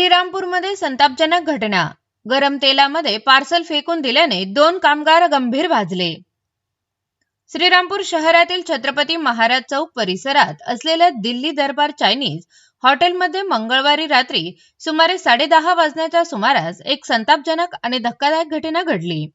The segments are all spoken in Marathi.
श्रीरामपूरमध्ये संतापजनक घटना। गरम तेलामध्ये पार्सल फेकून दिल्याने 2 कामगार गंभीर भाजले। श्रीरामपूर शहरातील छत्रपती महाराज चौक परिसरात असलेल्या दिल्ली दरबार चायनीज हॉटेलमध्ये मंगळवारी रात्री सुमारे 10:30 वाजण्याच्या सुमारास एक संतापजनक आणि धक्कादायक घटना घडली।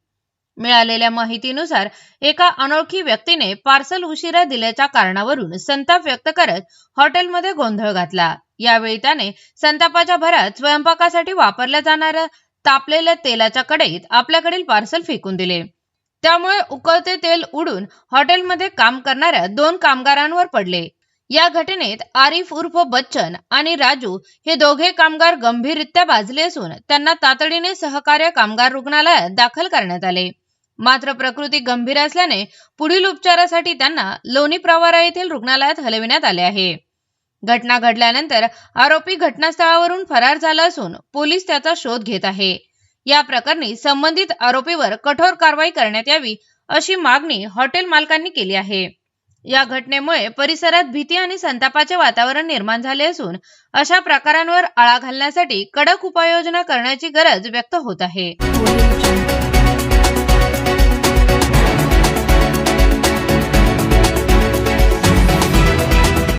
मिळालेल्या माहितीनुसार एका अनोळखी व्यक्तीने पार्सल उशिरा दिल्याच्या कारणावरून संताप व्यक्त करत हॉटेलमध्ये गोंधळ घातला। यावेळी त्याने संतापाच्या भरात स्वयंपाकासाठी वापरल्या जाणाऱ्या तापलेल्या तेलाच्या कढईत आपल्याकडील पार्सल फेकून दिले। त्यामुळे उकळते तेल उडून हॉटेलमध्ये काम करणाऱ्या 2 कामगारांवर पडले। या घटनेत आरिफ उर्फ बच्चन आणि राजू हे दोघे कामगार गंभीररित्या भाजले असून त्यांना तातडीने सहकार्य कामगार रुग्णालयात दाखल करण्यात आले। मात्र प्रकृती गंभीर असल्याने पुढील उपचारासाठी त्यांना लोणी प्रवरा येथील रुग्णालयात हलविण्यात आले आहे। घटना घडल्यानंतर आरोपी घटनास्थळावरून फरार झाला असून पोलीस त्याचा शोध घेत आहे। या प्रकरणी संबंधित आरोपीवर कठोर कारवाई करण्यात यावी अशी मागणी हॉटेल मालकांनी केली आहे। या घटनेमुळे परिसरात भीती आणि संतापाचे वातावरण निर्माण झाले असून अशा प्रकारांवर आळा घालण्यासाठी कडक उपाययोजना करण्याची गरज व्यक्त होत आहे।